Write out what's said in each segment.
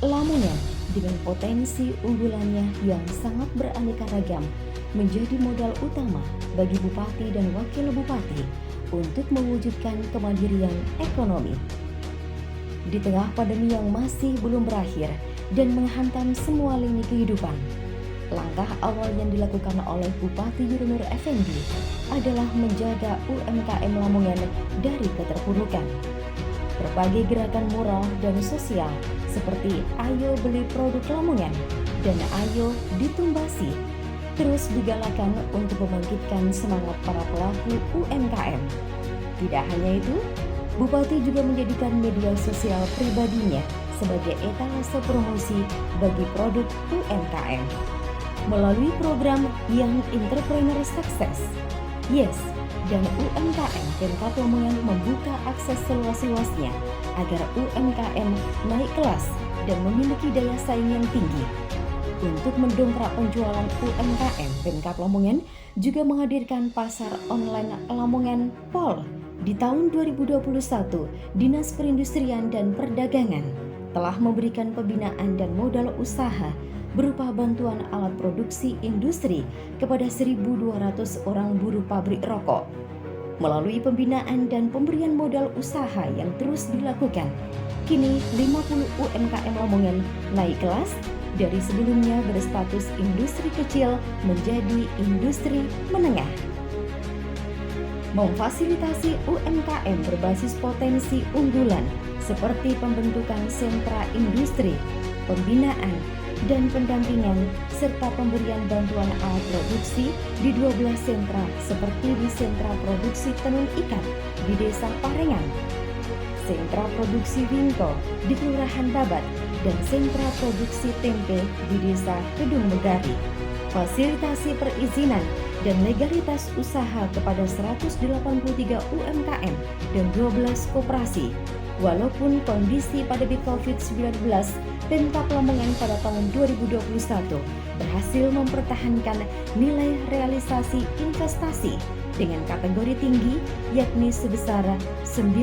Lamongan dengan potensi unggulannya yang sangat beraneka ragam menjadi modal utama bagi bupati dan wakil bupati untuk mewujudkan kemandirian ekonomi. Di tengah pandemi yang masih belum berakhir dan menghantam semua lini kehidupan, langkah awal yang dilakukan oleh Bupati Yurunur Effendi adalah menjaga UMKM Lamongan dari keterpurukan. Berbagai gerakan moral dan sosial seperti Ayo Beli Produk Lamongan dan Ayo Ditumbasi terus digalakan untuk membangkitkan semangat para pelaku UMKM. Tidak hanya itu, Bupati juga menjadikan media sosial pribadinya sebagai etalase promosi bagi produk UMKM. Melalui program Young Entrepreneur Success, YES, dan UMKM Pemkab Lamongan membuka akses seluas-luasnya agar UMKM naik kelas dan memiliki daya saing yang tinggi. Untuk mendongkrak penjualan UMKM, Pemkab Lamongan juga menghadirkan pasar online Lamongan POL. Di tahun 2021, Dinas Perindustrian dan Perdagangan telah memberikan pembinaan dan modal usaha berupa bantuan alat produksi industri kepada 1.200 orang buruh pabrik rokok. Melalui pembinaan dan pemberian modal usaha yang terus dilakukan, kini 50 UMKM Lamongan naik kelas dari sebelumnya berstatus industri kecil menjadi industri menengah. Memfasilitasi UMKM berbasis potensi unggulan seperti pembentukan sentra industri, pembinaan, dan pendampingan serta pemberian bantuan alat produksi di 12 sentra seperti di sentra produksi tenun ikat di Desa Parengan, sentra produksi Winko di Kelurahan Babat, dan sentra produksi tempe di Desa Kedung Megari. Fasilitasi perizinan dan legalitas usaha kepada 183 UMKM dan 12 koperasi. Walaupun kondisi pandemi COVID-19, Pemkab Lamongan pada tahun 2021 berhasil mempertahankan nilai realisasi investasi dengan kategori tinggi yakni sebesar 9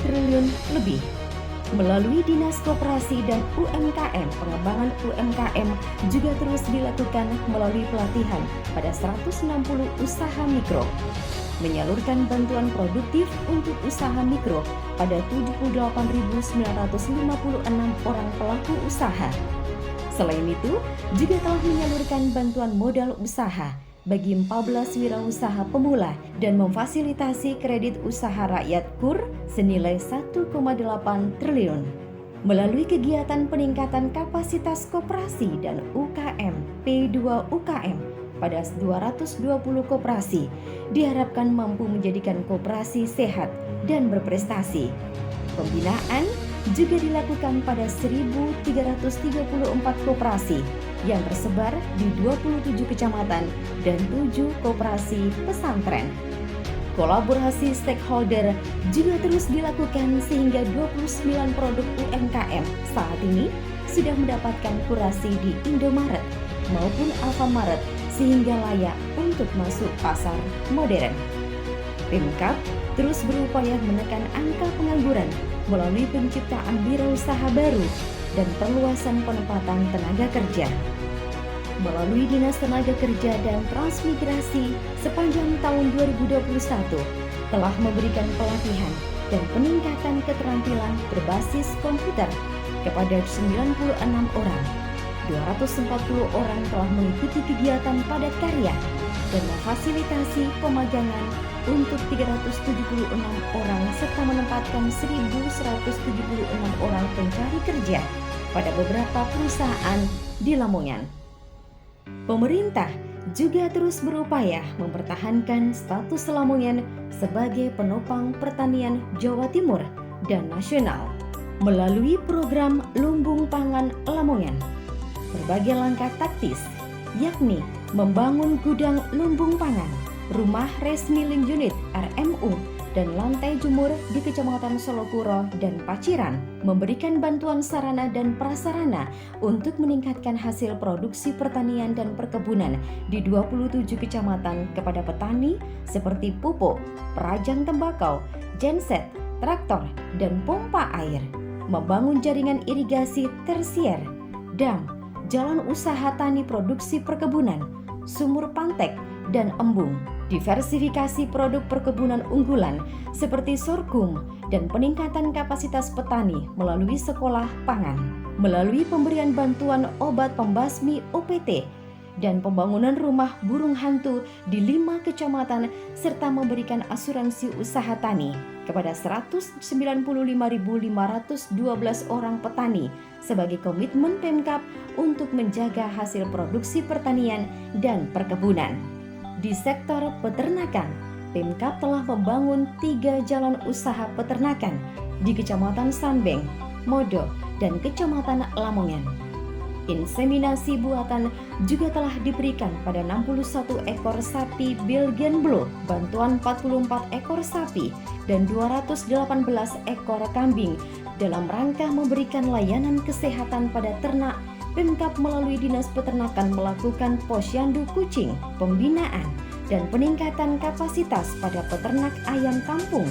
triliun lebih. Melalui Dinas Koperasi dan UMKM, pengembangan UMKM juga terus dilakukan melalui pelatihan pada 160 usaha mikro, menyalurkan bantuan produktif untuk usaha mikro pada 78.956 orang pelaku usaha. Selain itu, juga telah menyalurkan bantuan modal usaha bagi 14 wirausaha pemula dan memfasilitasi kredit usaha rakyat KUR senilai 1,8 triliun. Melalui kegiatan peningkatan kapasitas koperasi dan UKM P2 UKM pada 220 koperasi, diharapkan mampu menjadikan koperasi sehat dan berprestasi. Pembinaan juga dilakukan pada 1.334 koperasi yang tersebar di 27 kecamatan dan 7 koperasi pesantren. Kolaborasi stakeholder juga terus dilakukan sehingga 29 produk UMKM saat ini sudah mendapatkan kurasi di Indomaret maupun Alfamaret sehingga layak untuk masuk pasar modern. Pemkab terus berupaya menekan angka pengangguran melalui penciptaan wirausaha baru dan perluasan penempatan tenaga kerja. Melalui Dinas Tenaga Kerja dan Transmigrasi sepanjang tahun 2021 telah memberikan pelatihan dan peningkatan keterampilan berbasis komputer kepada 96 orang. 240 orang telah mengikuti kegiatan padat karya dan memfasilitasi pemagangan untuk 376 orang serta menempatkan 1.176 orang pencari kerja pada beberapa perusahaan di Lamongan. Pemerintah juga terus berupaya mempertahankan status Lamongan sebagai penopang pertanian Jawa Timur dan nasional melalui program Lumbung Pangan Lamongan. Berbagai langkah taktis, yakni membangun gudang lumbung pangan, rumah Rice Milling Unit RMU, dan lantai jemur di Kecamatan Solokuro dan Paciran, memberikan bantuan sarana dan prasarana untuk meningkatkan hasil produksi pertanian dan perkebunan di 27 kecamatan kepada petani seperti pupuk, perajang tembakau, genset, traktor, dan pompa air. membangun jaringan irigasi tersier, dam, jalan usaha tani produksi perkebunan, sumur pantek, dan embung, diversifikasi produk perkebunan unggulan seperti sorghum, dan peningkatan kapasitas petani melalui sekolah pangan, melalui pemberian bantuan obat pembasmi OPT, dan pembangunan rumah burung hantu di 5 kecamatan serta memberikan asuransi usaha tani kepada 195.512 orang petani sebagai komitmen Pemkab untuk menjaga hasil produksi pertanian dan perkebunan. Di sektor peternakan, Pemkab telah membangun 3 jalan usaha peternakan di Kecamatan Sambeng, Modo, dan Kecamatan Lamongan. Inseminasi buatan juga telah diberikan pada 61 ekor sapi Belgian Blue, bantuan 44 ekor sapi, dan 218 ekor kambing dalam rangka memberikan layanan kesehatan pada ternak. Pemkab melalui Dinas Peternakan melakukan posyandu kucing, pembinaan, dan peningkatan kapasitas pada peternak ayam kampung.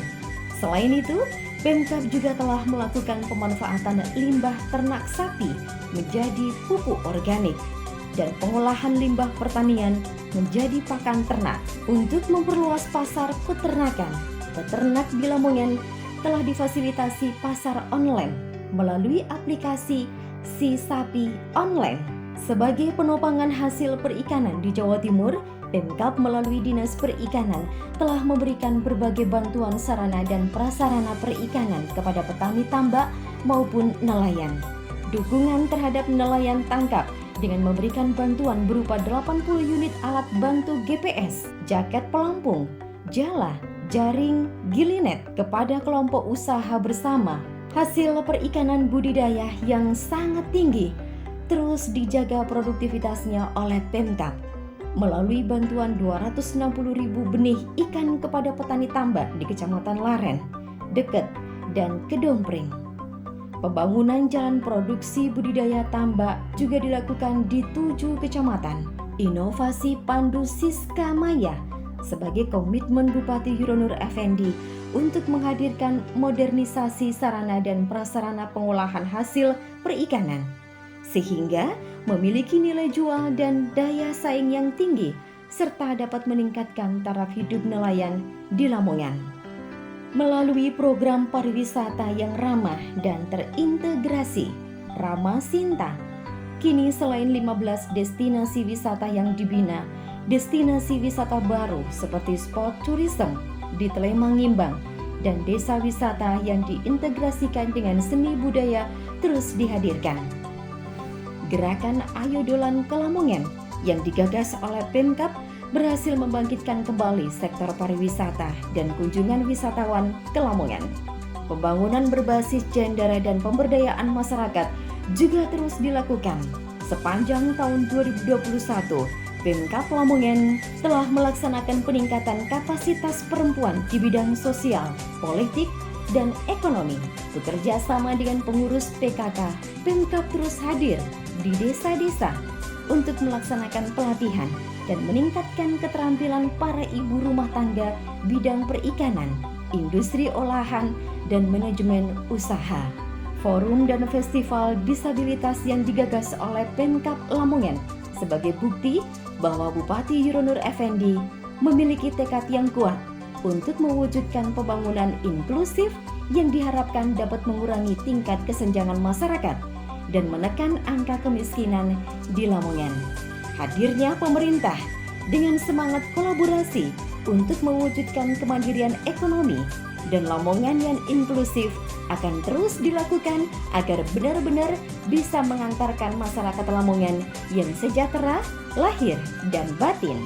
Selain itu, Pemkab juga telah melakukan pemanfaatan limbah ternak sapi menjadi pupuk organik dan pengolahan limbah pertanian menjadi pakan ternak. Untuk memperluas pasar peternakan, peternak di Lamongan telah difasilitasi pasar online melalui aplikasi Si Sapi Online. Sebagai penopangan hasil perikanan di Jawa Timur, Pemkab melalui Dinas Perikanan telah memberikan berbagai bantuan sarana dan prasarana perikanan kepada petani tambak maupun nelayan. Dukungan terhadap nelayan tangkap dengan memberikan bantuan berupa 80 unit alat bantu GPS, jaket pelampung, jala, jaring, gilinet kepada kelompok usaha bersama. Hasil perikanan budidaya yang sangat tinggi terus dijaga produktivitasnya oleh Pemkab melalui bantuan 260.000 benih ikan kepada petani tambak di Kecamatan Laren, Deket, dan Kedompring. Pembangunan jalan produksi budidaya tambak juga dilakukan di 7 kecamatan. Inovasi Pandu Siska Maya sebagai komitmen Bupati Yuronur Effendi untuk menghadirkan modernisasi sarana dan prasarana pengolahan hasil perikanan, sehingga memiliki nilai jual dan daya saing yang tinggi, serta dapat meningkatkan taraf hidup nelayan di Lamongan. Melalui program pariwisata yang ramah dan terintegrasi, Rama Sinta, kini selain 15 destinasi wisata yang dibina, destinasi wisata baru seperti sport tourism di Telemangimbang dan desa wisata yang diintegrasikan dengan seni budaya terus dihadirkan. Gerakan Ayo Dolan ke Lamongan yang digagas oleh Pemkab berhasil membangkitkan kembali sektor pariwisata dan kunjungan wisatawan ke Lamongan. Pembangunan berbasis gender dan pemberdayaan masyarakat juga terus dilakukan. Sepanjang tahun 2021, Pemkab Lamongan telah melaksanakan peningkatan kapasitas perempuan di bidang sosial, politik, dan ekonomi. Bekerja sama dengan pengurus PKK, Pemkab terus hadir di desa-desa untuk melaksanakan pelatihan dan meningkatkan keterampilan para ibu rumah tangga bidang perikanan, industri olahan, dan manajemen usaha. Forum dan festival disabilitas yang digagas oleh Pemkab Lamongan sebagai bukti bahwa Bupati Yuronur Effendi memiliki tekad yang kuat untuk mewujudkan pembangunan inklusif yang diharapkan dapat mengurangi tingkat kesenjangan masyarakat dan menekan angka kemiskinan di Lamongan. Hadirnya pemerintah dengan semangat kolaborasi untuk mewujudkan kemandirian ekonomi dan Lamongan yang inklusif akan terus dilakukan agar benar-benar bisa mengantarkan masyarakat Lamongan yang sejahtera lahir dan batin.